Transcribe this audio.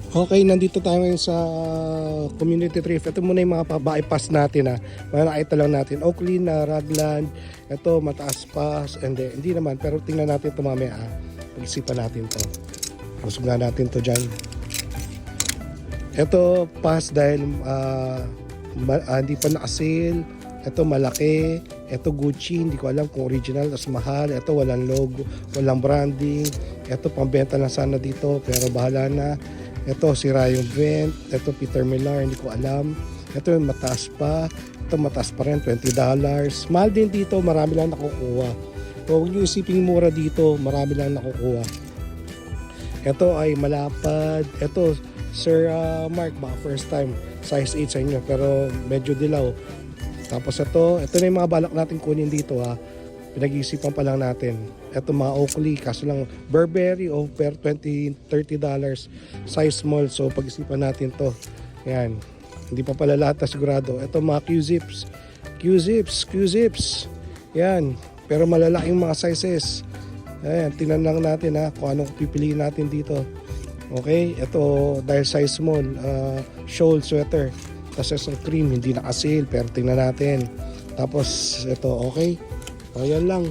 Okay, nandito tayo ngayon sa community thrift. Ito muna yung mga bypass natin ha. Mga nakita lang natin. Oakley na Ragland. Ito mataas pa. Hindi naman. Pero tingnan natin ito mamaya ha. Pag-isipan natin to. Pasok nga natin to dyan. Ito pass dahil hindi pa naka-sale. Ito malaki. Ito Gucci. Hindi ko alam kung original. Tapos mahal. Ito walang logo. Walang branding. Ito pambenta lang sana dito. Pero bahala na. Ito sira yung vent. Ito Peter Millar, hindi ko alam. Ito yung mataas pa. Ito mataas pa rin, $20. Mahal din dito, marami lang nakukuha. Huwag nyo isipin mura dito, marami lang nakukuha. Ito ay malapad. Ito, Sir Mark, baka first time. Size 8 sa inyo, pero medyo dilaw. Tapos ito na yung mga balak natin kunin dito ha. Pinag-iisipan pa lang natin. Ito mga Oakley, kaso lang Burberry per $20-30. Size small, so pag-isipan natin to. Yan, hindi pa pala lahat na sigurado. Ito mga Q-zips. Yan, pero malalaking mga sizes. Ayan, tingnan lang natin ha, kung anong pipiliin natin dito. Okay, ito dahil size small, shawl sweater. Tapos isang cream, hindi naka-sale, pero tingnan natin. Tapos ito, okay. O, yan lang.